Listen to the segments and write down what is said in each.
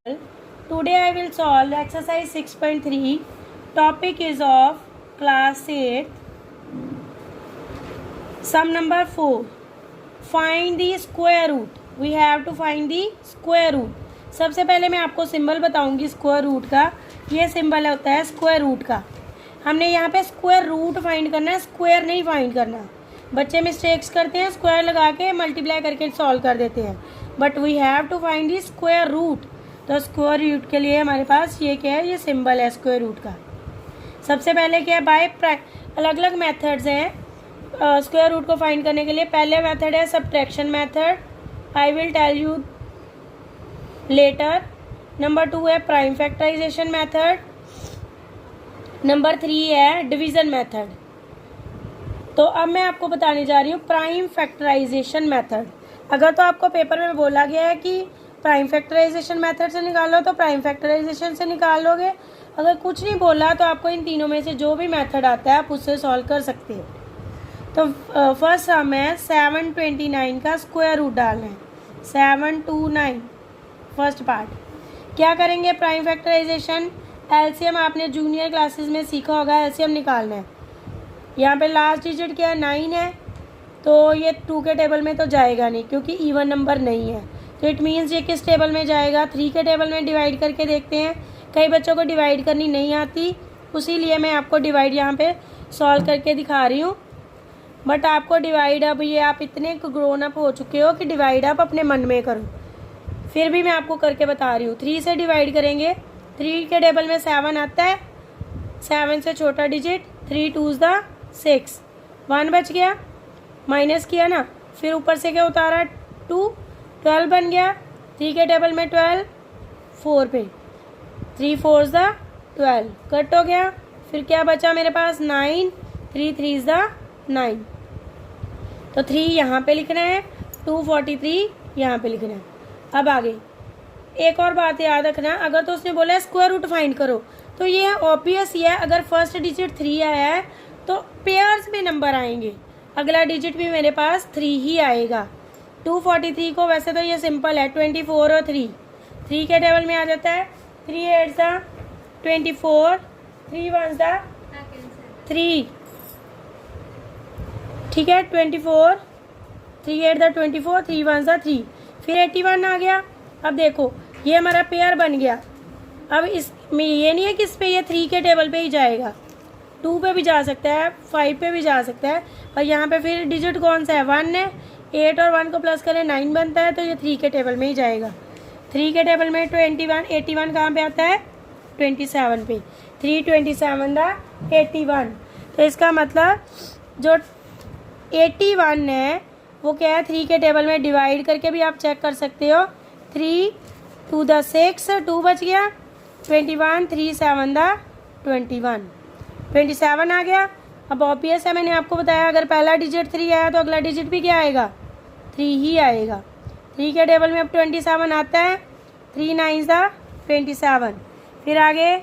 Today I will solve exercise 6.3. Topic is of class 8. Sum number 4. Find the square root. We have to find the square root. सबसे पहले मैं आपको symbol बताऊंगी square root का. ये symbol होता है स्क्वायर रूट का. हमने यहाँ पे स्क्वायर रूट फाइंड करना है, स्क्वायर नहीं फाइंड करना. बच्चे मिस्टेक्स करते हैं, स्क्वायर लगा के मल्टीप्लाई करके सॉल्व कर देते हैं. But we have to find the square root. तो स्क्वायर रूट के लिए हमारे पास ये क्या है, ये सिंबल है स्क्वायर रूट का. सबसे पहले क्या है, बाय अलग अलग मेथड्स हैं स्क्वायर रूट को फाइंड करने के लिए. पहले मेथड है subtraction method. I will tell you later. Number 2 है प्राइम फैक्टराइजेशन मेथड. नंबर 3 है डिवीज़न मेथड. तो अब मैं आपको बताने जा रही हूँ प्राइम फैक्टराइजेशन मेथड. अगर तो आपको पेपर में बोला गया है कि प्राइम फैक्टराइजेशन मेथड से निकालो तो प्राइम फैक्टराइजेशन से निकाल लोगे. अगर कुछ नहीं बोला तो आपको इन तीनों में से जो भी मेथड आता है आप उससे सॉल्व कर सकते हो. तो फर्स्ट सम है 729 का स्क्वायर रूट डालना है. 729 फर्स्ट पार्ट. क्या करेंगे, प्राइम फैक्टराइजेशन एलसीएम आपने जूनियर क्लासेस में सीखा होगा. एलसीएम निकालना है. यहाँ पे लास्ट डिजिट क्या है, 9 है. तो ये 2 के टेबल में तो जाएगा नहीं क्योंकि इवन नंबर नहीं है. तो इट मीन्स ये किस टेबल में जाएगा, 3 के टेबल में. डिवाइड करके देखते हैं. कई बच्चों को डिवाइड करनी नहीं आती, उसीलिए मैं आपको डिवाइड यहाँ पे सॉल्व करके दिखा रही हूँ. बट आपको डिवाइड अब ये आप इतने ग्रोन अप हो चुके हो कि डिवाइड आप अपने मन में करो. फिर भी मैं आपको करके बता रही हूँ. 3 से डिवाइड करेंगे. 3 के टेबल में 7 आता है. 7 से छोटा डिजिट 3 2s 6. 1 बच गया, माइनस किया ना. फिर ऊपर से क्या उतारा, 2. 12 बन गया. 3 के टेबल में 12 4 पे. 3 4s 12 कट हो गया. फिर क्या बचा मेरे पास, 9. 3 3s 9. तो 3 यहाँ पे लिखना है, 243 यहाँ पे लिखना है. अब आगे एक और बात याद रखना, अगर तो उसने बोला है स्क्वायर रूट फाइंड करो तो ये ऑब्वियस ही है. अगर फर्स्ट डिजिट 3 आया है तो पेयर्स में नंबर आएंगे. अगला डिजिट भी मेरे पास 3 ही आएगा. 243 को वैसे तो ये सिंपल है, 24 और 3 के टेबल में आ जाता है. 3 8s 24, 3 1s 3. ठीक है, 24, 3 8 24, 3 1s 3. फिर 81 आ गया. अब देखो ये हमारा पेयर बन गया. अब इसमें ये नहीं है कि इस पे ये 3 के टेबल पे ही जाएगा, 2 पे भी जा सकता है, 5 पे भी जा सकता है. और यहाँ पे फिर डिजिट कौन सा है, 1 है. 8 और 1 को प्लस करें 9 बनता है, तो ये 3 के टेबल में ही जाएगा. 3 के टेबल में 21, 81 कहाँ पे आता है, 27 पे. 3 27 81. तो इसका मतलब जो 81 है वो क्या है, 3 के टेबल में डिवाइड करके भी आप चेक कर सकते हो. 3 2 6, 2 बच गया. 21 3 7 21, 27 आ गया. अब ऑब्वियस है, मैंने आपको बताया अगर पहला डिजिट 3 आया तो अगला डिजिट भी क्या आएगा, 3 ही आएगा. 3 के टेबल में अब 27 आता है. 3 9s 27. फिर आगे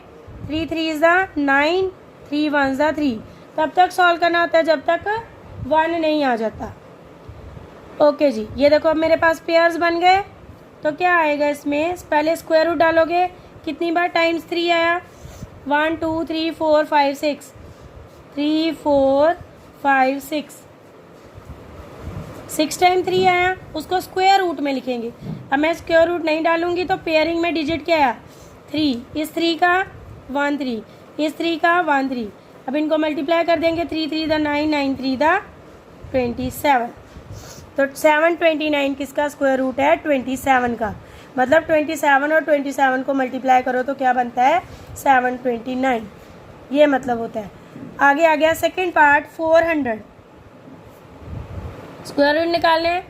3 3s 9, 3 1s 3. तब तक सॉल्व करना होता है जब तक 1 नहीं आ जाता. ओके जी, ये देखो अब मेरे पास पेयर्स बन गए. तो क्या आएगा इसमें, पहले स्क्वायर रूट डालोगे. कितनी बार टाइम्स 3 आया, 1 2 3 4 5 6. 3 4 5 6 टाइम 3 आया, उसको स्क्वायर रूट में लिखेंगे. अब मैं स्क्वायर रूट नहीं डालूंगी तो पेयरिंग में डिजिट क्या आया, 3. इस 3 का 1 3, इस 3 का 1 3. अब इनको मल्टीप्लाई कर देंगे. 3 3 9, 9 3 27. तो 729 किसका स्क्वायर रूट है, 27 का. मतलब 27 और 27 को मल्टीप्लाई करो तो क्या बनता है, 729. ये मतलब होता है. आगे आ गया सेकंड पार्ट, 400. स्क्वायर रूट निकालने.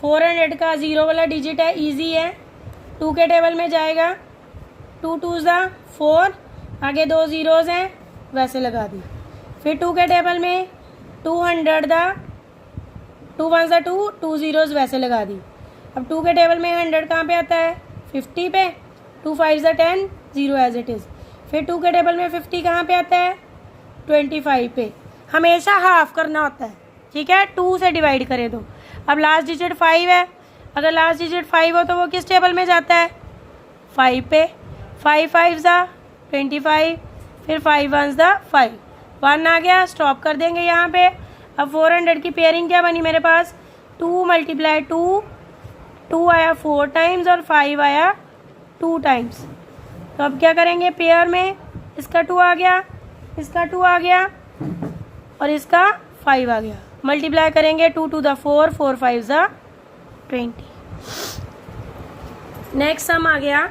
400 का 0 वाला डिजिट है, इजी है. 2 के टेबल में जाएगा. 2 2s 4. आगे 2 zeros हैं, वैसे लगा दी. फिर 2 के टेबल में 200 2 1s 2, 2 zeros वैसे लगा दी. अब 2 के टेबल में 100 कहाँ पे आता है, 50 पे. 2 5s 10, 0 एज इट इज़. फिर 2 के टेबल में 50 कहाँ पे आता है, 25 पे. हमेशा हाफ करना होता है, ठीक है. 2 से डिवाइड करें तो. अब लास्ट डिजिट 5 है. अगर लास्ट डिजिट 5 हो तो वो किस टेबल में जाता है, 5 पे, 5 5 ज़ा 25, फिर 5 1 ज़ा 5, 1 आ गया, स्टॉप कर देंगे यहाँ पे। अब 400 की पेयरिंग क्या बनी मेरे पास, 2 × 2, 2 आया 4 टाइम्स और 5 आया 2 टाइम्स। तो अब क्या करेंगे, पेयर में इसका 2 आ गया, इसका 2 आ गया और इसका 5 आ गया, मल्टीप्लाई करेंगे 2 to the 4, 4 5 ज़ा 20। नेक्स्ट सम आ गया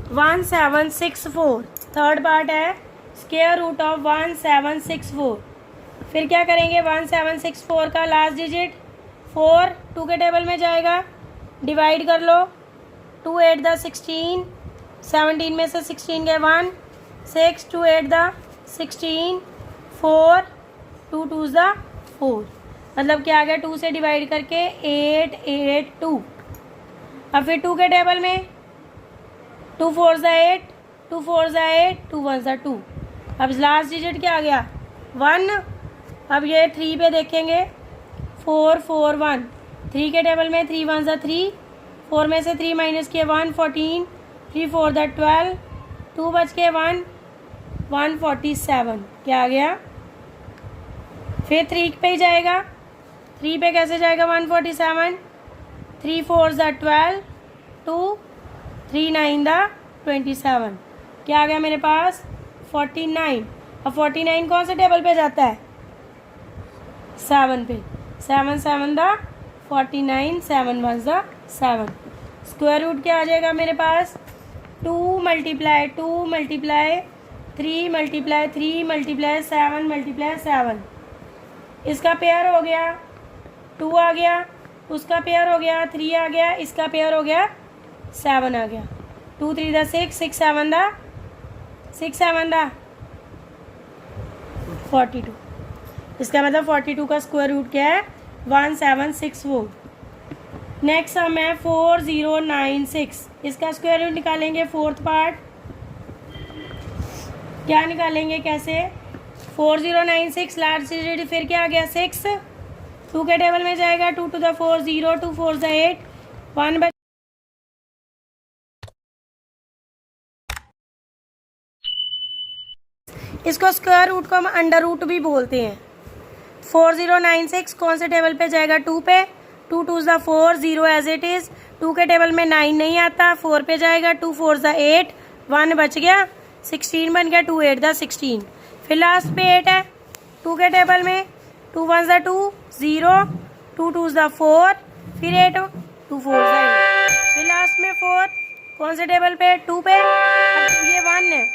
1764, थर्ड पार्ट है स्क्वायर रूट ऑफ 1764। फिर क्या करेंगे, 1764 का लास्ट डिजिट 4 2 के टेबल में जाएगा, डिवाइड कर लो, 2 8 द 16, 17 में से 16 गए 1, 6 2 8 द 16, 4 2 2 द 4, मतलब क्या आ गया, 2 से डिवाइड करके 8 8 2। अब फिर 2 के टेबल में 2 4 ज़ा 8, 2 4 ज़ा 8, 2 1 ज़ा 2। अब लास्ट डिजिट क्या आ गया 1। अब ये 3 पे देखेंगे, 4 4 1, 3 के टेबल में 3 1 ज़ा 3, 4 में से 3 माइनस किए 1 14, 3 4 ज़ा 12, 2 बच के 1 147, क्या आ गया। फिर 3 पे ही जाएगा, 3 पे कैसे जाएगा 147, 3 4 ज़ा 12, 2 3 9 दा 27, क्या आ गया मेरे पास 49। अब 49 कौन से टेबल पे जाता है, 7 पे, 7 7 दा 49, 7 1 ज़ा 7। स्क्वायर रूट क्या आ जाएगा मेरे पास, 2 × 2 × 3 × 3 × 7 × 7। इसका पेयर हो गया 2 आ गया, उसका पेयर हो गया 3 आ गया, इसका पेयर हो गया 7 आ गया, 2 3 दा 6, 6 7 दा 42। इसका मतलब 42 का स्क्वायर रूट क्या है 1764। नेक्स्ट सम है 4096, इसका स्क्वायर रूट निकालेंगे, फोर्थ पार्ट क्या निकालेंगे कैसे, 4096 लास्ट डिजिट फिर क्या आ गया 6, 2 के टेबल में जाएगा, 2 to the 4 0, 2 4 ज़ा 8, 1 बच, इसको स्क्वायर रूट को हम अंडर रूट भी बोलते हैं। 4096 कौन से टेबल पे जाएगा 2 पे, 2 2 ज़ा 4, 0 एज इट इज़, 2 के टेबल में 9 नहीं आता, 4 पे जाएगा, 2 4 ज़ा 8, 1 बच गया, 16 बन गया, 2 8 दा 16। फिर लास्ट पे 8 है, 2 के टेबल में 2 1 ज़ा 2, 0, 2 2 ज़ा 4, फिर 8, 2 4 ज़ा 8, फिर लास्ट में 4 कौन से टेबल पे 2 पे। अब ये 1 है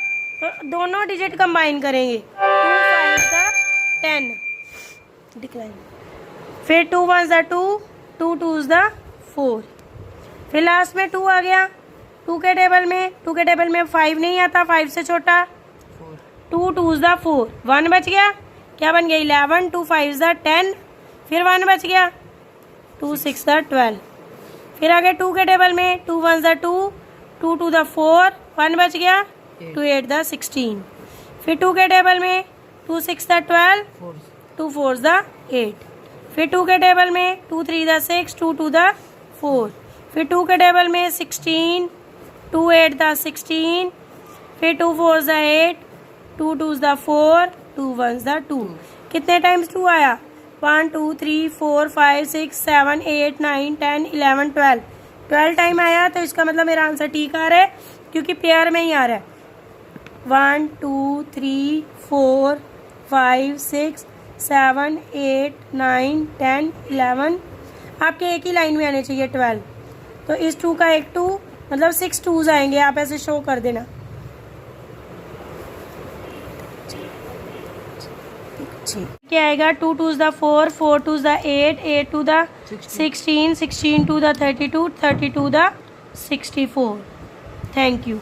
तो दोनों डिजिट कंबाइन करेंगे, 2 5 ज़ा 10 डिक्लाइन, फिर 2 1 ज़ा 2, 2 2 ज़ा 4, फिर लास्ट में 2 आ गया, 2 के टेबल में 5 नहीं आता, 5 से छोटा, 2 2 ज़ा 4, 1 बच गया, क्या बन गया 11, 2 5 ज़ा 10, फिर 1 बच गया, 2 6 ज़ा 12, फिर आगे 2 के टेबल में 2 1 ज़ा 2, 2 2 ज़ा 4, 1 बच गया, 2 8 ज़ा 16, फिर 2 के टेबल में 2 6 ज़ा 12, 2 4 ज़ा 8, फिर 2 के टेबल में 2 3 ज़ा 6, 2 2 ज़ा 4, फिर 2 के टेबल में 16, 2 8 ज़ा 16, फिर 2 4 ज़ा 8, 2 2 ज़ा 4, 2 1 ज़ा 2। कितने टाइम्स 2 आया, 1 2 3 4 5 6 7 8 9 10 11 12 टाइम आया, तो इसका मतलब मेरा आंसर ठीक आ रहा है क्योंकि पेयर में ही आ रहा है। 1 2 3 4 5 6 7 8 9 10 11, आपके एक ही लाइन में आने चाहिए 12, तो इस 2 का एक 2 मतलब 6 2s आएंगे, आप ऐसे शो कर देना। क्या आएगा 2 2 ज़ा 4, 4 2 ज़ा 8, 8 2 ज़ा 16, 16 2 ज़ा 32, 32 ज़ा 64। Thank you.